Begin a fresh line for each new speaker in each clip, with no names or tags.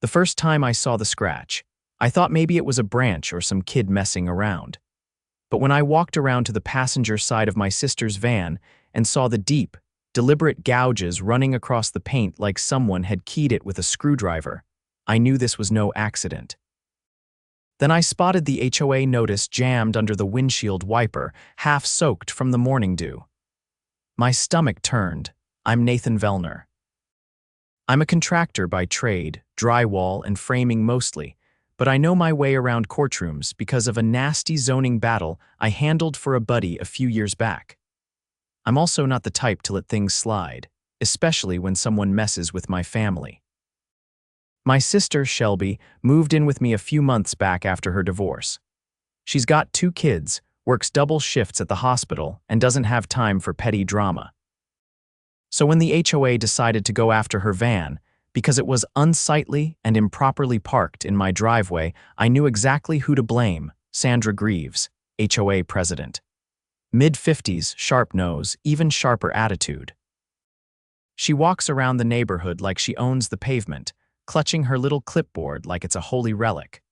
The first time I saw the scratch, I thought maybe it was a branch or some kid messing around. But when I walked around to the passenger side of my sister's van and saw the deep, deliberate gouges running across the paint like someone had keyed it with a screwdriver, I knew this was no accident. Then I spotted the HOA notice jammed under the windshield wiper, half soaked from the morning dew. My stomach turned. I'm Nathan Vellner. I'm a contractor by trade, drywall and framing mostly, but I know my way around courtrooms because of a nasty zoning battle I handled for a buddy a few years back. I'm also not the type to let things slide, especially when someone messes with my family. My sister, Shelby, moved in with me a few months back after her divorce. She's got 2 kids, works double shifts at the hospital, and doesn't have time for petty drama. So when the HOA decided to go after her van, because it was unsightly and improperly parked in my driveway, I knew exactly who to blame: Sandra Greaves, HOA president. Mid-50s, sharp nose, even sharper attitude. She walks around the neighborhood like she owns the pavement, clutching her little clipboard like it's a holy relic.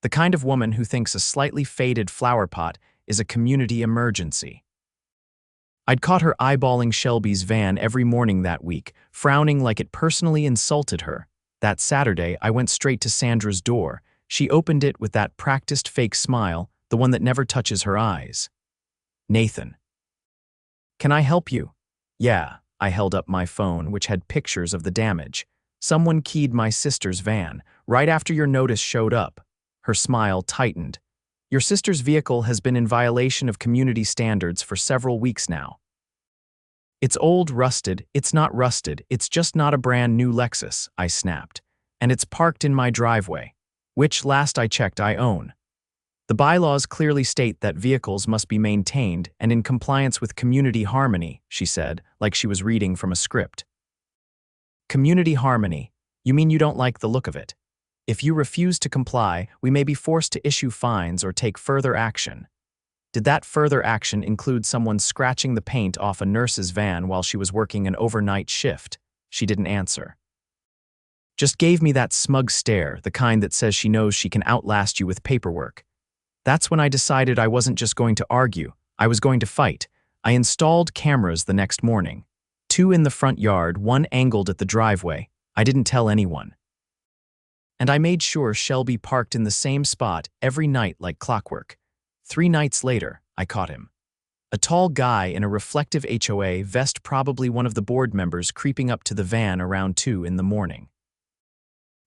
The kind of woman who thinks a slightly faded flower pot is a community emergency. I'd caught her eyeballing Shelby's van every morning that week, frowning like it personally insulted her. That Saturday, I went straight to Sandra's door. She opened it with that practiced fake smile, the one that never touches her eyes. "Nathan. Can I help you?" "Yeah." I held up my phone, which had pictures of the damage. "Someone keyed my sister's van, right after your notice showed up." Her smile tightened. "Your sister's vehicle has been in violation of community standards for several weeks now." "It's old, rusted." "It's not rusted, it's just not a brand new Lexus," I snapped. "And it's parked in my driveway, which last I checked I own. The bylaws clearly state that vehicles must be maintained and in compliance with community harmony," she said, like she was reading from a script. "Community harmony? You mean you don't like the look of it? If you refuse to comply, we may be forced to issue fines or take further action." Did that further action include someone scratching the paint off a nurse's van while she was working an overnight shift? She didn't answer. Just gave me that smug stare, the kind that says she knows she can outlast you with paperwork. That's when I decided I wasn't just going to argue, I was going to fight. I installed cameras the next morning. 2 in the front yard, 1 angled at the driveway. I didn't tell anyone. And I made sure Shelby parked in the same spot every night like clockwork. 3 nights later, I caught him. A tall guy in a reflective HOA vest, probably one of the board members, creeping up to the van around 2 in the morning.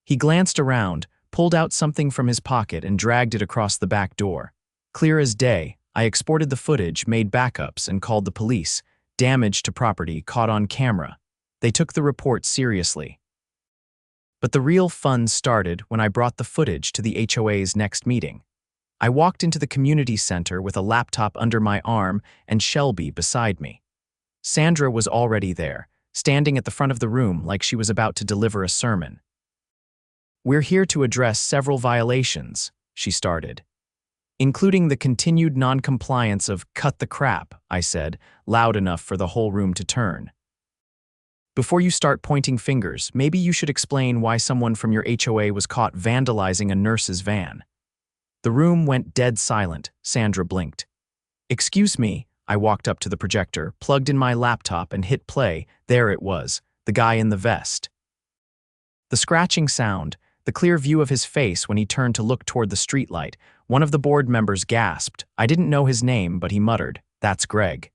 He glanced around, pulled out something from his pocket and dragged it across the back door. Clear as day, I exported the footage, made backups, and called the police. Damage to property caught on camera. They took the report seriously. But the real fun started when I brought the footage to the HOA's next meeting. I walked into the community center with a laptop under my arm and Shelby beside me. Sandra was already there, standing at the front of the room like she was about to deliver a sermon. "We're here to address several violations," she started, "including the continued non-compliance of 'cut the crap,'" I said, loud enough for the whole room to turn. "Before you start pointing fingers, maybe you should explain why someone from your HOA was caught vandalizing a nurse's van." The room went dead silent. Sandra blinked. "Excuse me." I walked up to the projector, plugged in my laptop, and hit play. There it was, the guy in the vest. The scratching sound, the clear view of his face when he turned to look toward the streetlight. One of the board members gasped. I didn't know his name, but he muttered, "That's Greg."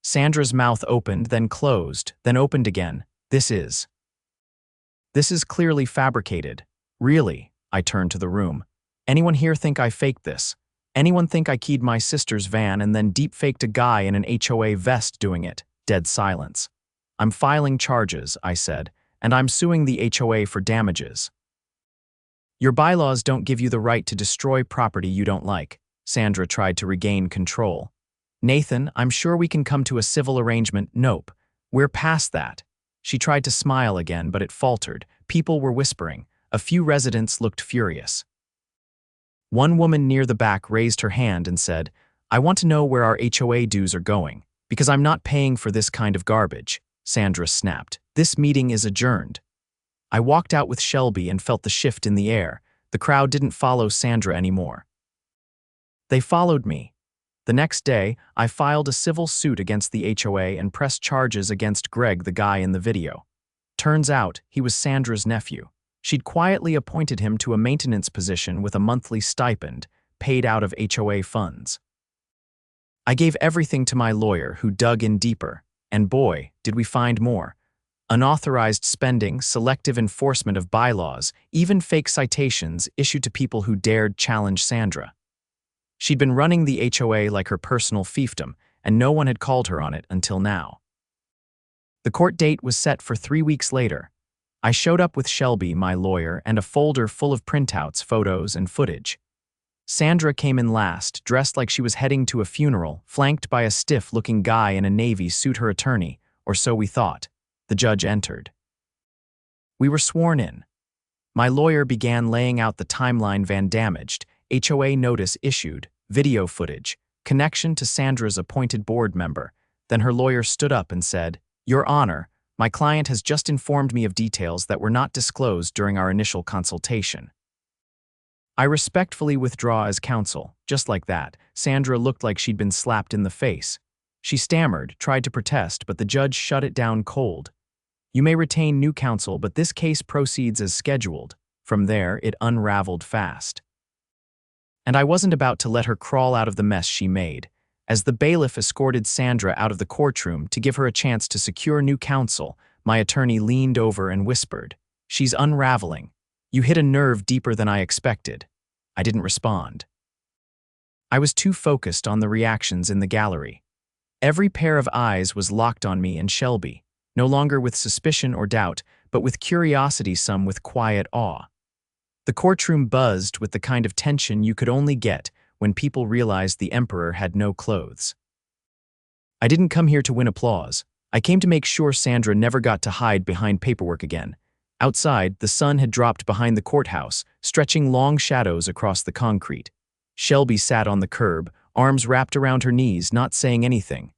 Sandra's mouth opened, then closed, then opened again. This is clearly fabricated." "Really?" I turned to the room. "Anyone here think I faked this? Anyone think I keyed my sister's van and then deep-faked a guy in an HOA vest doing it?" Dead silence. "I'm filing charges," I said, "and I'm suing the HOA for damages." "Your bylaws don't give you the right to destroy property you don't like." Sandra tried to regain control. "Nathan, I'm sure we can come to a civil arrangement." "Nope. We're past that." She tried to smile again, but it faltered. People were whispering. A few residents looked furious. One woman near the back raised her hand and said, "I want to know where our HOA dues are going, because I'm not paying for this kind of garbage." Sandra snapped. "This meeting is adjourned." I walked out with Shelby and felt the shift in the air. The crowd didn't follow Sandra anymore. They followed me. The next day, I filed a civil suit against the HOA and pressed charges against Greg, the guy in the video. Turns out, he was Sandra's nephew. She'd quietly appointed him to a maintenance position with a monthly stipend, paid out of HOA funds. I gave everything to my lawyer, who dug in deeper, and boy, did we find more. Unauthorized spending, selective enforcement of bylaws, even fake citations issued to people who dared challenge Sandra. She'd been running the HOA like her personal fiefdom, and no one had called her on it until now. The court date was set for 3 weeks later. I showed up with Shelby, my lawyer, and a folder full of printouts, photos, and footage. Sandra came in last, dressed like she was heading to a funeral, flanked by a stiff-looking guy in a Navy suit, her attorney, or so we thought. The judge entered. We were sworn in. My lawyer began laying out the timeline: vandamaged, HOA notice issued, video footage, connection to Sandra's appointed board member. Then her lawyer stood up and said, "Your Honor, my client has just informed me of details that were not disclosed during our initial consultation. I respectfully withdraw as counsel." Just like that, Sandra looked like she'd been slapped in the face. She stammered, tried to protest, but the judge shut it down cold. "You may retain new counsel, but this case proceeds as scheduled." From there, it unraveled fast. And I wasn't about to let her crawl out of the mess she made. As the bailiff escorted Sandra out of the courtroom to give her a chance to secure new counsel, my attorney leaned over and whispered, "She's unraveling. You hit a nerve deeper than I expected." I didn't respond. I was too focused on the reactions in the gallery. Every pair of eyes was locked on me and Shelby, no longer with suspicion or doubt, but with curiosity, some with quiet awe. The courtroom buzzed with the kind of tension you could only get when people realized the emperor had no clothes. I didn't come here to win applause. I came to make sure Sandra never got to hide behind paperwork again. Outside, the sun had dropped behind the courthouse, stretching long shadows across the concrete. Shelby sat on the curb, arms wrapped around her knees, not saying anything.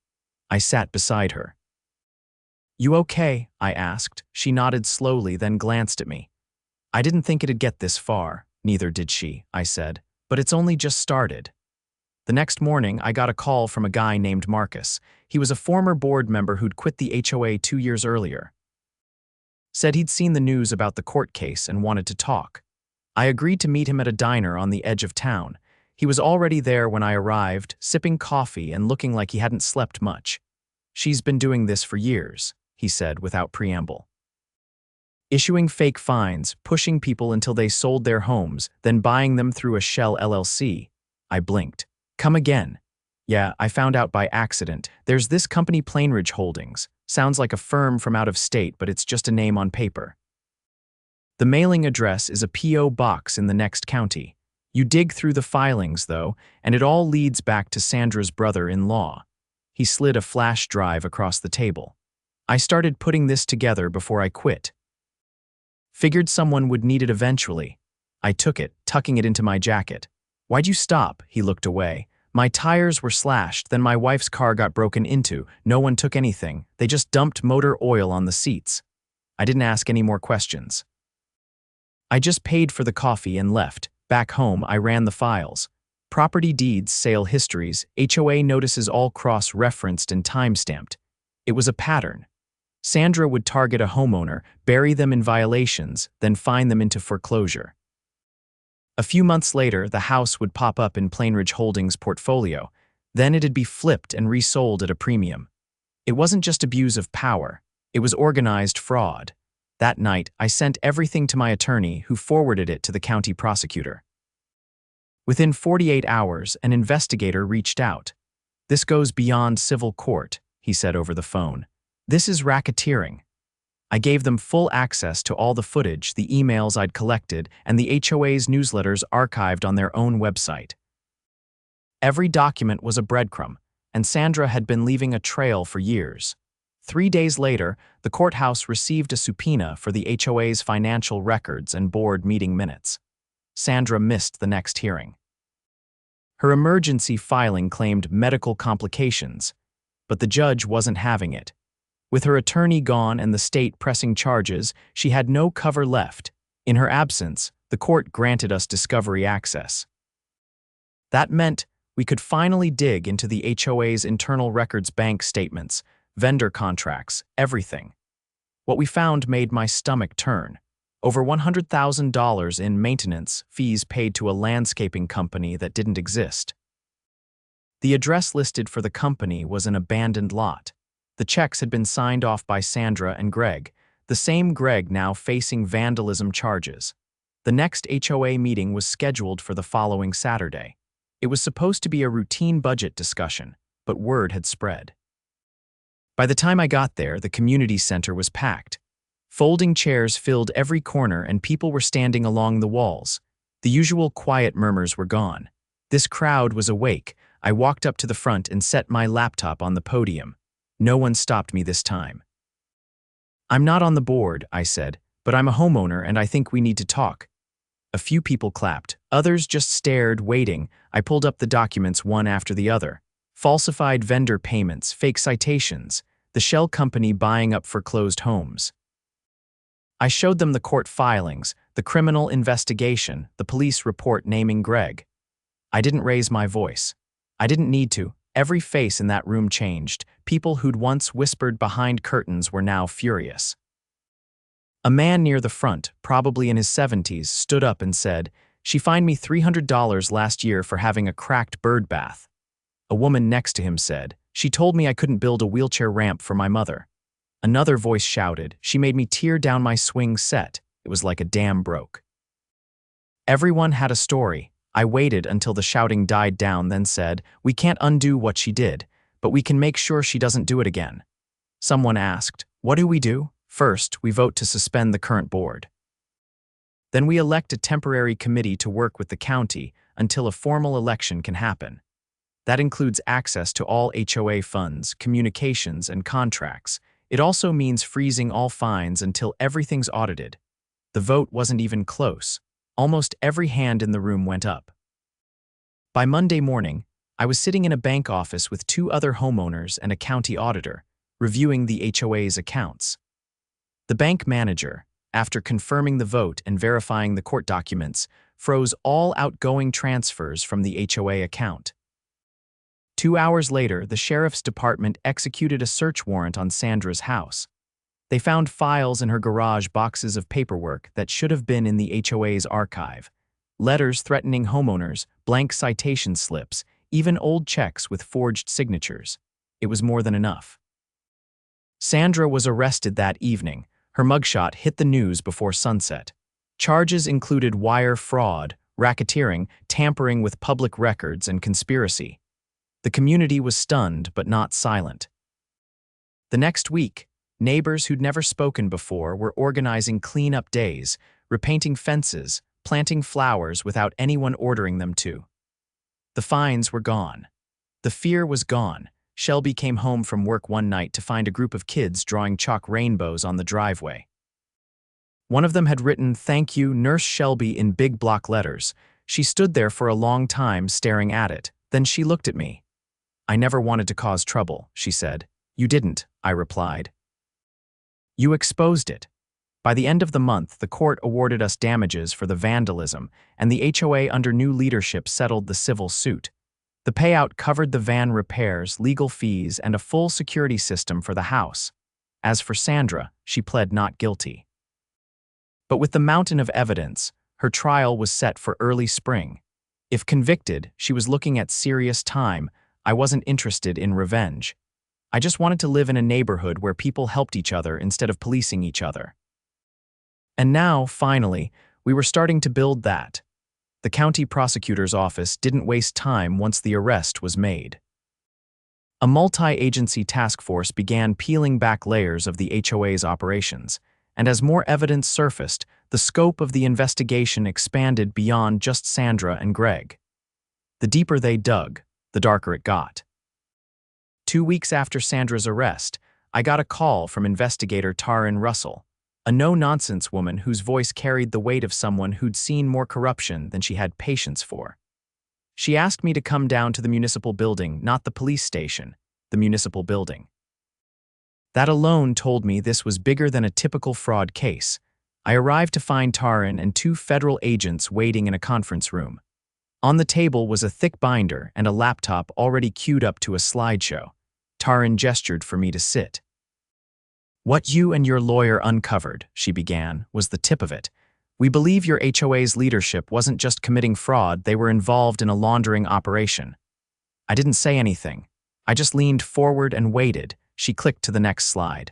I sat beside her. "You okay?" I asked. She nodded slowly, then glanced at me. "I didn't think it'd get this far." "Neither did she," I said. "But it's only just started." The next morning, I got a call from a guy named Marcus. He was a former board member who'd quit the HOA 2 years earlier. Said he'd seen the news about the court case and wanted to talk. I agreed to meet him at a diner on the edge of town. He was already there when I arrived, sipping coffee and looking like he hadn't slept much. "She's been doing this for years," he said without preamble. "Issuing fake fines, pushing people until they sold their homes, then buying them through a shell LLC. I blinked. "Come again." "Yeah, I found out by accident. There's this company, Plainridge Holdings. Sounds like a firm from out of state, but it's just a name on paper. The mailing address is a P.O. box in the next county. You dig through the filings, though, and it all leads back to Sandra's brother-in-law." He slid a flash drive across the table. "I started putting this together before I quit. Figured someone would need it eventually." I took it, tucking it into my jacket. "Why'd you stop?" He looked away. "My tires were slashed, then my wife's car got broken into. No one took anything. They just dumped motor oil on the seats." I didn't ask any more questions. I just paid for the coffee and left. Back home, I ran the files. Property deeds, sale histories, HOA notices, all cross-referenced and time-stamped. It was a pattern. Sandra would target a homeowner, bury them in violations, then fine them into foreclosure. A few months later, the house would pop up in Plainridge Holdings' portfolio. Then it'd be flipped and resold at a premium. It wasn't just abuse of power. It was organized fraud. That night, I sent everything to my attorney, who forwarded it to the county prosecutor. Within 48 hours, an investigator reached out. "This goes beyond civil court," he said over the phone. "This is racketeering." I gave them full access to all the footage, the emails I'd collected, and the HOA's newsletters archived on their own website. Every document was a breadcrumb, and Sandra had been leaving a trail for years. 3 days later, the courthouse received a subpoena for the HOA's financial records and board meeting minutes. Sandra missed the next hearing. Her emergency filing claimed medical complications, but the judge wasn't having it. With her attorney gone and the state pressing charges, she had no cover left. In her absence, the court granted us discovery access. That meant we could finally dig into the HOA's internal records, bank statements, vendor contracts, everything. What we found made my stomach turn. Over $100,000 in maintenance fees paid to a landscaping company that didn't exist. The address listed for the company was an abandoned lot. The checks had been signed off by Sandra and Greg, the same Greg now facing vandalism charges. The next HOA meeting was scheduled for the following Saturday. It was supposed to be a routine budget discussion, but word had spread. By the time I got there, the community center was packed. Folding chairs filled every corner and people were standing along the walls. The usual quiet murmurs were gone. This crowd was awake. I walked up to the front and set my laptop on the podium. No one stopped me this time. "I'm not on the board," I said, "but I'm a homeowner and I think we need to talk." A few people clapped. Others just stared, waiting. I pulled up the documents one after the other. Falsified vendor payments, fake citations, the shell company buying up foreclosed homes. I showed them the court filings, the criminal investigation, the police report naming Greg. I didn't raise my voice. I didn't need to. Every face in that room changed. People who'd once whispered behind curtains were now furious. A man near the front, probably in his 70s, stood up and said, "She fined me $300 last year for having a cracked bird bath." A woman next to him said, "She told me I couldn't build a wheelchair ramp for my mother." Another voice shouted, "She made me tear down my swing set. It was like a dam broke." Everyone had a story. I waited until the shouting died down, then said, "We can't undo what she did, but we can make sure she doesn't do it again." Someone asked, "What do we do?" "First, we vote to suspend the current board. Then we elect a temporary committee to work with the county until a formal election can happen. That includes access to all HOA funds, communications, and contracts. It also means freezing all fines until everything's audited." The vote wasn't even close. Almost every hand in the room went up. By Monday morning, I was sitting in a bank office with two other homeowners and a county auditor, reviewing the HOA's accounts. The bank manager, after confirming the vote and verifying the court documents, froze all outgoing transfers from the HOA account. 2 hours later, the sheriff's department executed a search warrant on Sandra's house. They found files in her garage, boxes of paperwork that should have been in the HOA's archive, letters threatening homeowners, blank citation slips, even old checks with forged signatures. It was more than enough. Sandra was arrested that evening. Her mugshot hit the news before sunset. Charges included wire fraud, racketeering, tampering with public records, and conspiracy. The community was stunned but not silent. The next week, neighbors who'd never spoken before were organizing clean-up days, repainting fences, planting flowers without anyone ordering them to. The fines were gone. The fear was gone. Shelby came home from work one night to find a group of kids drawing chalk rainbows on the driveway. One of them had written, "Thank you, Nurse Shelby," in big block letters. She stood there for a long time staring at it. Then she looked at me. "I never wanted to cause trouble," she said. "You didn't," I replied. "You exposed it." By the end of the month, the court awarded us damages for the vandalism, and the HOA under new leadership settled the civil suit. The payout covered the van repairs, legal fees, and a full security system for the house. As for Sandra, she pled not guilty. But with the mountain of evidence, her trial was set for early spring. If convicted, she was looking at serious time. I wasn't interested in revenge. I just wanted to live in a neighborhood where people helped each other instead of policing each other. And now, finally, we were starting to build that. The county prosecutor's office didn't waste time once the arrest was made. A multi-agency task force began peeling back layers of the HOA's operations, and as more evidence surfaced, the scope of the investigation expanded beyond just Sandra and Greg. The deeper they dug, the darker it got. 2 weeks after Sandra's arrest, I got a call from investigator Taryn Russell, a no-nonsense woman whose voice carried the weight of someone who'd seen more corruption than she had patience for. She asked me to come down to the municipal building, not the police station, the municipal building. That alone told me this was bigger than a typical fraud case. I arrived to find Taryn and two federal agents waiting in a conference room. On the table was a thick binder and a laptop already queued up to a slideshow. Taryn gestured for me to sit. "What you and your lawyer uncovered," she began, "was the tip of it. We believe your HOA's leadership wasn't just committing fraud, they were involved in a laundering operation." I didn't say anything. I just leaned forward and waited. She clicked to the next slide.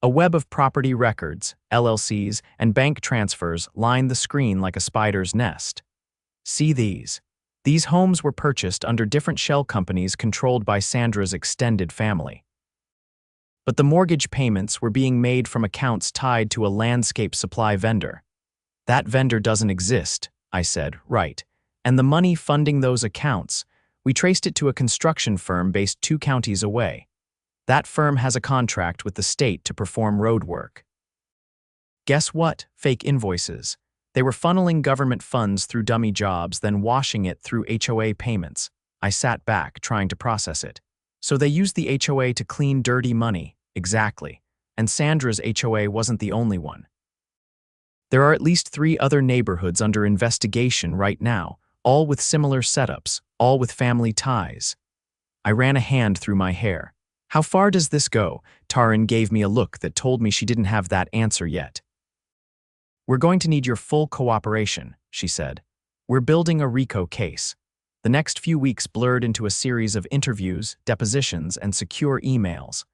A web of property records, LLCs, and bank transfers lined the screen like a spider's nest. "See these. These homes were purchased under different shell companies controlled by Sandra's extended family. But the mortgage payments were being made from accounts tied to a landscape supply vendor." "That vendor doesn't exist," I said. "Right. And the money funding those accounts, we traced it to a construction firm based 2 counties away. That firm has a contract with the state to perform road work." Guess what? Fake invoices. They were funneling government funds through dummy jobs, then washing it through HOA payments. I sat back, trying to process it. So they used the HOA to clean dirty money. Exactly. And Sandra's HOA wasn't the only one. There are at least 3 other neighborhoods under investigation right now, all with similar setups, all with family ties. I ran a hand through my hair. "How far does this go?" Taryn gave me a look that told me she didn't have that answer yet. "We're going to need your full cooperation," she said. "We're building a RICO case." The next few weeks blurred into a series of interviews, depositions, and secure emails.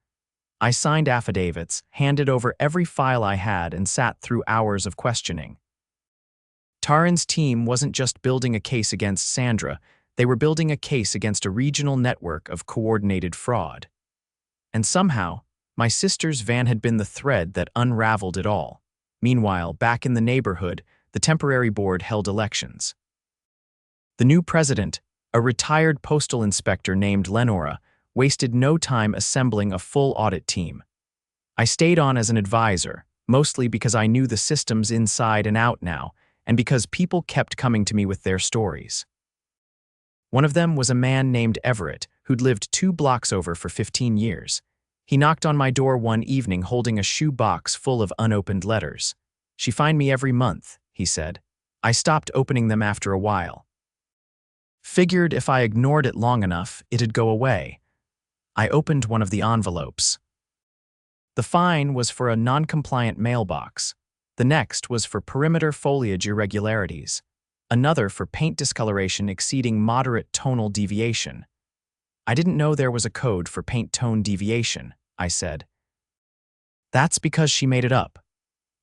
I signed affidavits, handed over every file I had, and sat through hours of questioning. Taryn's team wasn't just building a case against Sandra, they were building a case against a regional network of coordinated fraud. And somehow, my sister's van had been the thread that unraveled it all. Meanwhile, back in the neighborhood, the temporary board held elections. The new president, a retired postal inspector named Lenora, wasted no time assembling a full audit team. I stayed on as an advisor, mostly because I knew the systems inside and out now, and because people kept coming to me with their stories. One of them was a man named Everett, who'd lived 2 blocks over for 15 years. He knocked on my door one evening holding a shoe box full of unopened letters. "She find me every month," he said. "I stopped opening them after a while. Figured if I ignored it long enough, it'd go away." I opened one of the envelopes. The fine was for a non-compliant mailbox. The next was for perimeter foliage irregularities. Another for paint discoloration exceeding moderate tonal deviation. "I didn't know there was a code for paint tone deviation," I said. "That's because she made it up."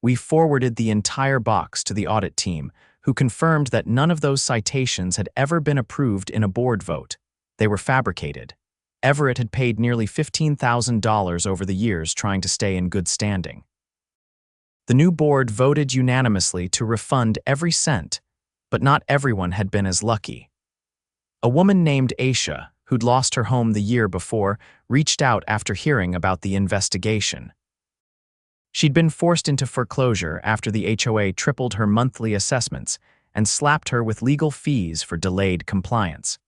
We forwarded the entire box to the audit team, who confirmed that none of those citations had ever been approved in a board vote. They were fabricated. Everett had paid nearly $15,000 over the years trying to stay in good standing. The new board voted unanimously to refund every cent, but not everyone had been as lucky. A woman named Aisha, who'd lost her home the year before, reached out after hearing about the investigation. She'd been forced into foreclosure after the HOA tripled her monthly assessments and slapped her with legal fees for delayed compliance.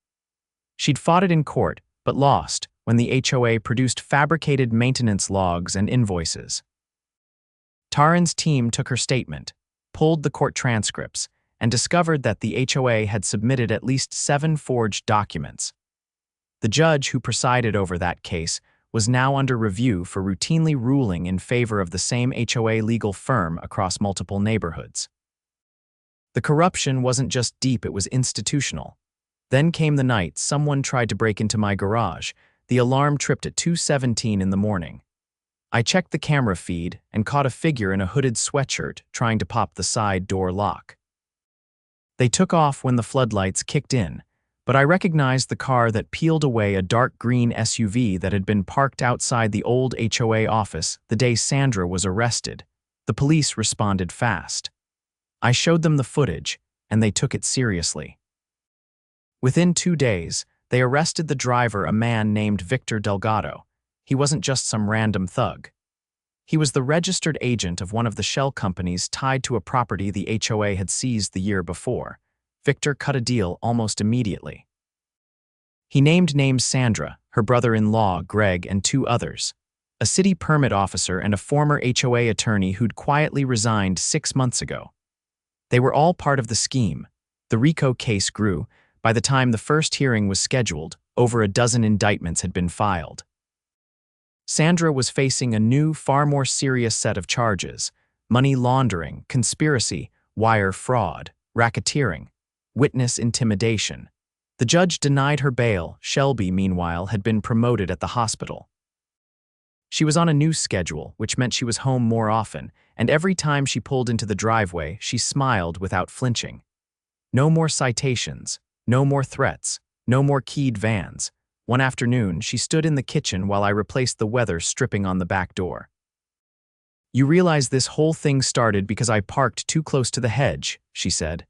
She'd fought it in court, but lost when the HOA produced fabricated maintenance logs and invoices. Taryn's team took her statement, pulled the court transcripts, and discovered that the HOA had submitted at least 7 forged documents. The judge who presided over that case was now under review for routinely ruling in favor of the same HOA legal firm across multiple neighborhoods. The corruption wasn't just deep, it was institutional. Then came the night someone tried to break into my garage. The alarm tripped at 2:17 in the morning. I checked the camera feed and caught a figure in a hooded sweatshirt trying to pop the side door lock. They took off when the floodlights kicked in, but I recognized the car that peeled away a dark green SUV that had been parked outside the old HOA office the day Sandra was arrested. The police responded fast. I showed them the footage, and they took it seriously. Within 2 days, they arrested the driver, a man named Victor Delgado. He wasn't just some random thug. He was the registered agent of one of the shell companies tied to a property the HOA had seized the year before. Victor cut a deal almost immediately. He named names: Sandra, her brother-in-law, Greg, and 2 others. a city permit officer, and a former HOA attorney who'd quietly resigned 6 months ago. They were all part of the scheme. The RICO case grew. By the time the first hearing was scheduled, over a dozen indictments had been filed. Sandra was facing a new, far more serious set of charges: money laundering, conspiracy, wire fraud, racketeering, witness intimidation. The judge denied her bail. Shelby, meanwhile, had been promoted at the hospital. She was on a new schedule, which meant she was home more often, and every time she pulled into the driveway, she smiled without flinching. No more citations, no more threats, no more keyed vans. One afternoon, she stood in the kitchen while I replaced the weather stripping on the back door. "You realize this whole thing started because I parked too close to the hedge," she said.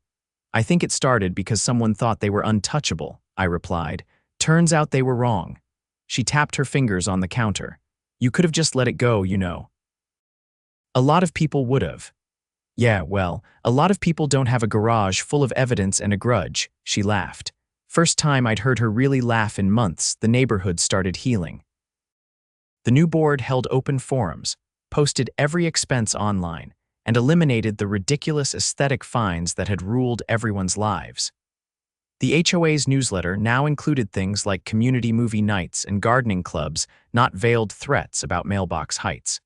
"I think it started because someone thought they were untouchable," I replied. "Turns out they were wrong." She tapped her fingers on the counter. "You could have just let it go, you know." "A lot of people would have." "Yeah, well, a lot of people don't have a garage full of evidence and a grudge," she laughed. First time I'd heard her really laugh in months, the neighborhood started healing. The new board held open forums, posted every expense online, and eliminated the ridiculous aesthetic fines that had ruled everyone's lives. The HOA's newsletter now included things like community movie nights and gardening clubs, not veiled threats about mailbox heights.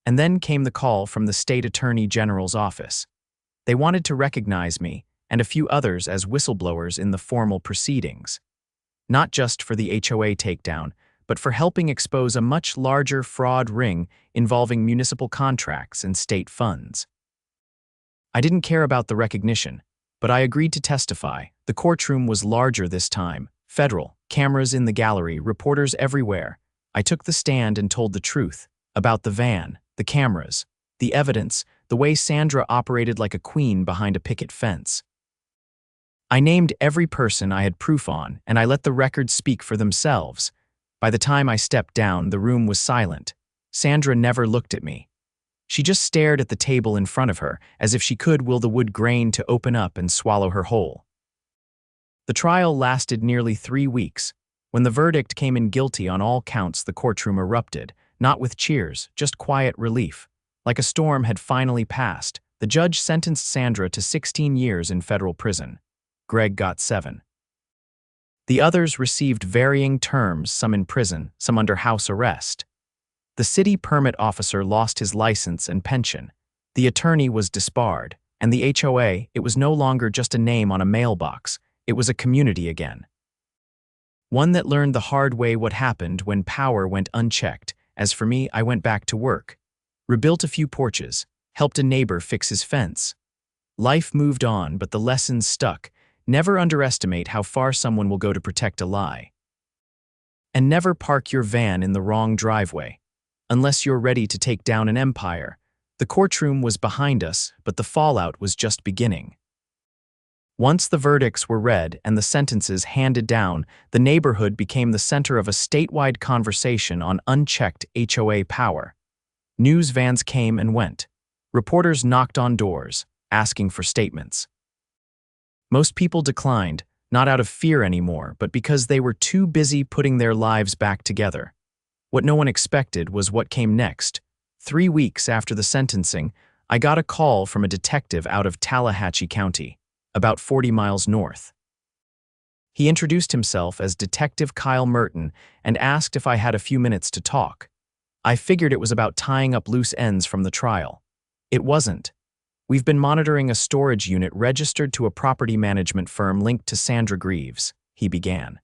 And then came the call from the state attorney general's office. They wanted to recognize me and a few others as whistleblowers in the formal proceedings, not just for the HOA takedown, but for helping expose a much larger fraud ring involving municipal contracts and state funds. I didn't care about the recognition, but I agreed to testify. The courtroom was larger this time, federal, cameras in the gallery, reporters everywhere. I took the stand and told the truth about the van, the cameras, the evidence, the way Sandra operated like a queen behind a picket fence. I named every person I had proof on, and I let the records speak for themselves. By the time I stepped down, the room was silent. Sandra never looked at me. She just stared at the table in front of her, as if she could will the wood grain to open up and swallow her whole. The trial lasted nearly 3 weeks. When the verdict came in guilty on all counts, the courtroom erupted, not with cheers, just quiet relief. Like a storm had finally passed, the judge sentenced Sandra to 16 years in federal prison. Greg got 7. The others received varying terms, some in prison, some under house arrest. The city permit officer lost his license and pension. The attorney was disbarred, and the HOA, it was no longer just a name on a mailbox, it was a community again. One that learned the hard way what happened when power went unchecked. As for me, I went back to work. Rebuilt a few porches, helped a neighbor fix his fence. Life moved on, but the lessons stuck. Never underestimate how far someone will go to protect a lie. And never park your van in the wrong driveway, unless you're ready to take down an empire. The courtroom was behind us, but the fallout was just beginning. Once the verdicts were read and the sentences handed down, the neighborhood became the center of a statewide conversation on unchecked HOA power. News vans came and went. Reporters knocked on doors, asking for statements. Most people declined, not out of fear anymore, but because they were too busy putting their lives back together. What no one expected was what came next. 3 weeks after the sentencing, I got a call from a detective out of Tallahatchie County, about 40 miles north. He introduced himself as Detective Kyle Merton and asked if I had a few minutes to talk. I figured it was about tying up loose ends from the trial. It wasn't. "We've been monitoring a storage unit registered to a property management firm linked to Sandra Greaves," he began.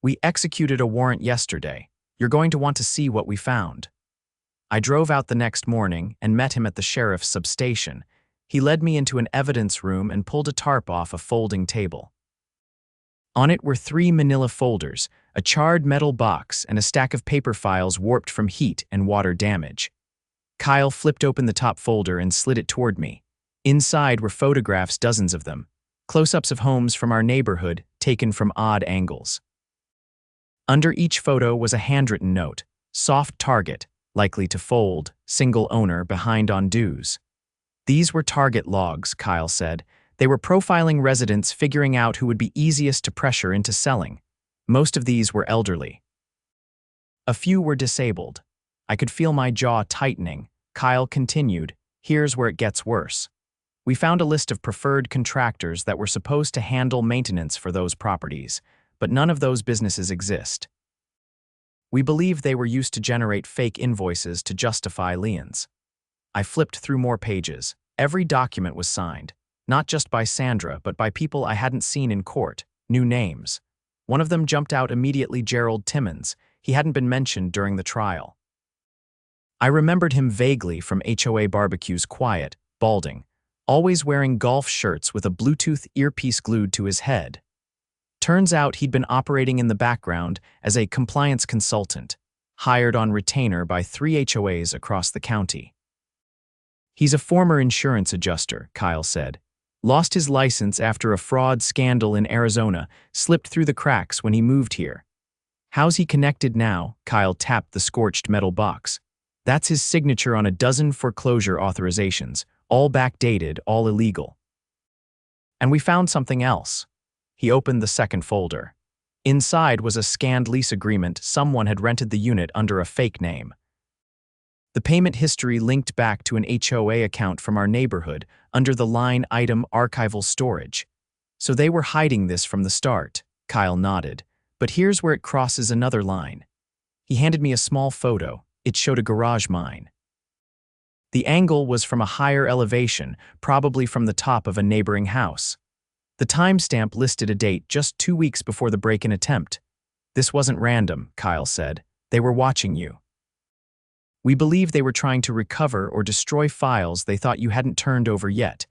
"We executed a warrant yesterday. You're going to want to see what we found." I drove out the next morning and met him at the sheriff's substation. He led me into an evidence room and pulled a tarp off a folding table. On it were 3 manila folders, a charred metal box, and a stack of paper files warped from heat and water damage. Kyle flipped open the top folder and slid it toward me. Inside were photographs, dozens of them, close-ups of homes from our neighborhood taken from odd angles. Under each photo was a handwritten note: soft target, likely to fold, single owner, behind on dues. These were target logs, Kyle said. They were profiling residents, figuring out who would be easiest to pressure into selling. Most of these were elderly. A few were disabled. I could feel my jaw tightening. Kyle continued, "Here's where it gets worse. We found a list of preferred contractors that were supposed to handle maintenance for those properties, but none of those businesses exist. We believe they were used to generate fake invoices to justify liens." I flipped through more pages. Every document was signed, not just by Sandra, but by people I hadn't seen in court, new names. One of them jumped out immediately: Gerald Timmons. He hadn't been mentioned during the trial. I remembered him vaguely from HOA barbecues, quiet, balding, always wearing golf shirts with a Bluetooth earpiece glued to his head. Turns out he'd been operating in the background as a compliance consultant, hired on retainer by 3 HOAs across the county. "He's a former insurance adjuster," Kyle said. "Lost his license after a fraud scandal in Arizona, slipped through the cracks when he moved here." "How's he connected now?" Kyle tapped the scorched metal box. "That's his signature on a dozen foreclosure authorizations, all backdated, all illegal." And we found something else. He opened the second folder. Inside was a scanned lease agreement. Someone had rented the unit under a fake name. The payment history linked back to an HOA account from our neighborhood under the line item archival storage. "So they were hiding this from the start," Kyle nodded. "But here's where it crosses another line." He handed me a small photo. It showed a garage mine. The angle was from a higher elevation, probably from the top of a neighboring house. The timestamp listed a date just 2 weeks before the break-in attempt. "This wasn't random," Kyle said. "They were watching you. We believe they were trying to recover or destroy files they thought you hadn't turned over yet."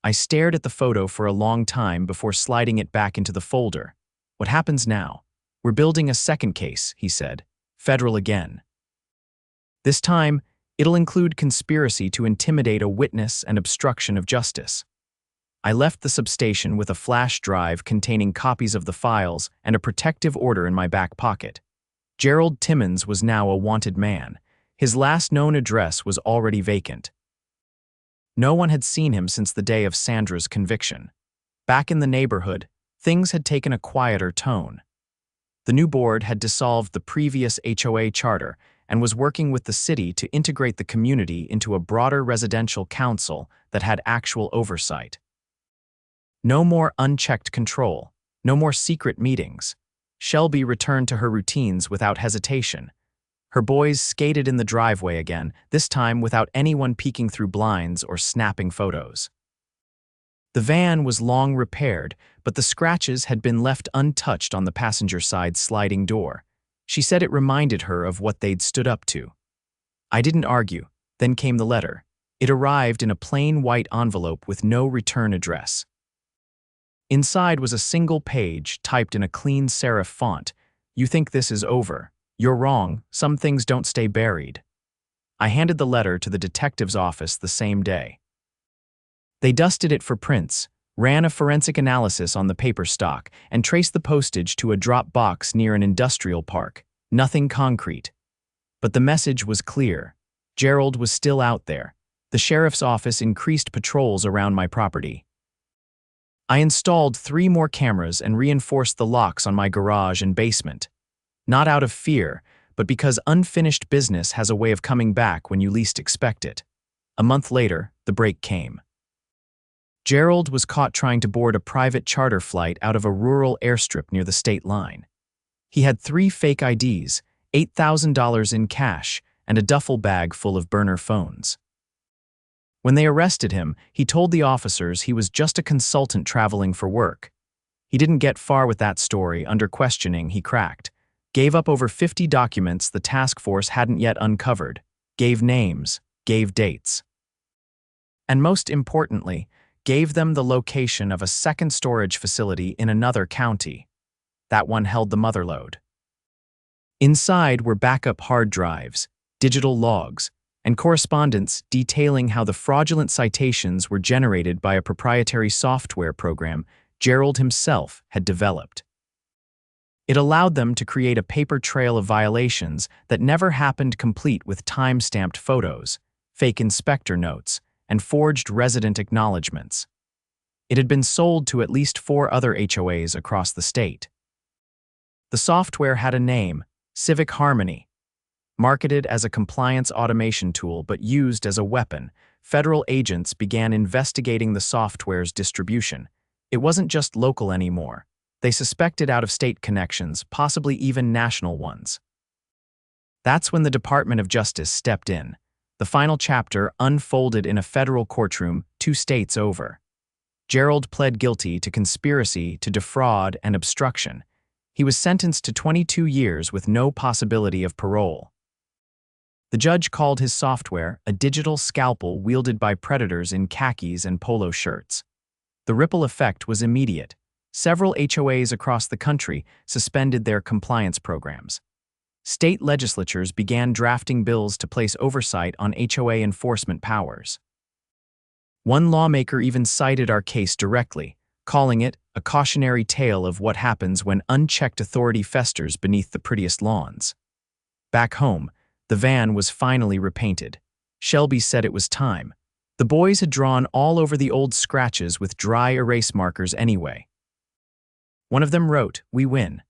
I stared at the photo for a long time before sliding it back into the folder. "What happens now?" "We're building a second case," he said. "Federal again. This time, it'll include conspiracy to intimidate a witness and obstruction of justice." I left the substation with a flash drive containing copies of the files and a protective order in my back pocket. Gerald Timmons was now a wanted man. His last known address was already vacant. No one had seen him since the day of Sandra's conviction. Back in the neighborhood, things had taken a quieter tone. The new board had dissolved the previous HOA charter and was working with the city to integrate the community into a broader residential council that had actual oversight. No more unchecked control, no more secret meetings. Shelby returned to her routines without hesitation. Her boys skated in the driveway again, this time without anyone peeking through blinds or snapping photos. The van was long repaired, but the scratches had been left untouched on the passenger side sliding door. She said it reminded her of what they'd stood up to. I didn't argue. Then came the letter. It arrived in a plain white envelope with no return address. Inside was a single page typed in a clean serif font. "You think this is over. You're wrong. Some things don't stay buried." I handed the letter to the detective's office the same day. They dusted it for prints, ran a forensic analysis on the paper stock, and traced the postage to a drop box near an industrial park. Nothing concrete. But the message was clear. Gerald was still out there. The sheriff's office increased patrols around my property. I installed 3 more cameras and reinforced the locks on my garage and basement. Not out of fear, but because unfinished business has a way of coming back when you least expect it. A month later, the break came. Gerald was caught trying to board a private charter flight out of a rural airstrip near the state line. He had 3 fake IDs, $8,000 in cash, and a duffel bag full of burner phones. When they arrested him, he told the officers he was just a consultant traveling for work. He didn't get far with that story. Under questioning, he cracked. Gave up over 50 documents the task force hadn't yet uncovered. Gave names, gave dates. And most importantly, gave them the location of a second storage facility in another county. That one held the motherlode. Inside were backup hard drives, digital logs, and correspondence detailing how the fraudulent citations were generated by a proprietary software program Gerald himself had developed. It allowed them to create a paper trail of violations that never happened, complete with time-stamped photos, fake inspector notes, and forged resident acknowledgments. It had been sold to at least 4 other HOAs across the state. The software had a name, Civic Harmony, Marketed as a compliance automation tool but used as a weapon, federal agents began investigating the software's distribution. It wasn't just local anymore. They suspected out-of-state connections, possibly even national ones. That's when the Department of Justice stepped in. The final chapter unfolded in a federal courtroom 2 states over. Gerald pled guilty to conspiracy to defraud and obstruction. He was sentenced to 22 years with no possibility of parole. The judge called his software a digital scalpel wielded by predators in khakis and polo shirts. The ripple effect was immediate. Several HOAs across the country suspended their compliance programs. State legislatures began drafting bills to place oversight on HOA enforcement powers. One lawmaker even cited our case directly, calling it a cautionary tale of what happens when unchecked authority festers beneath the prettiest lawns. Back home, the van was finally repainted. Shelby said it was time. The boys had drawn all over the old scratches with dry erase markers anyway. One of them wrote, "We win."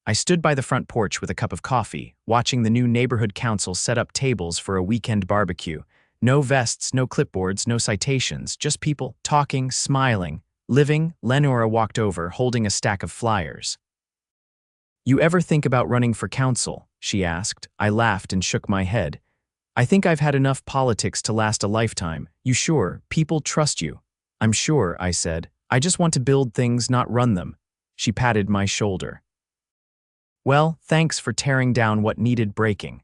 I stood by the front porch with a cup of coffee, watching the new neighborhood council set up tables for a weekend barbecue. No vests, no clipboards, no citations, just people talking, smiling, living. Lenora walked over, holding a stack of flyers. "You ever think about running for council?" she asked. I laughed and shook my head. "I think I've had enough politics to last a lifetime." "You sure? People trust you." "I'm sure," I said. "I just want to build things, not run them." She patted my shoulder. "Well, thanks for tearing down what needed breaking."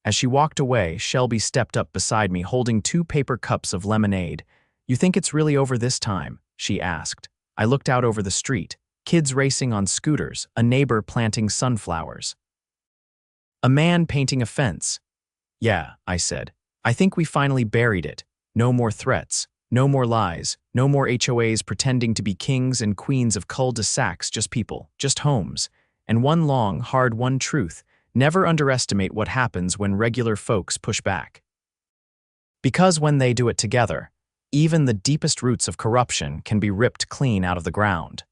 As she walked away, Shelby stepped up beside me holding 2 paper cups of lemonade. "You think it's really over this time?" she asked. I looked out over the street. Kids racing on scooters, a neighbor planting sunflowers. A man painting a fence. "Yeah," I said. "I think we finally buried it. No more threats, no more lies, no more HOAs pretending to be kings and queens of cul-de-sacs, just people, just homes. And one long, hard-won truth: never underestimate what happens when regular folks push back. Because when they do it together, even the deepest roots of corruption can be ripped clean out of the ground."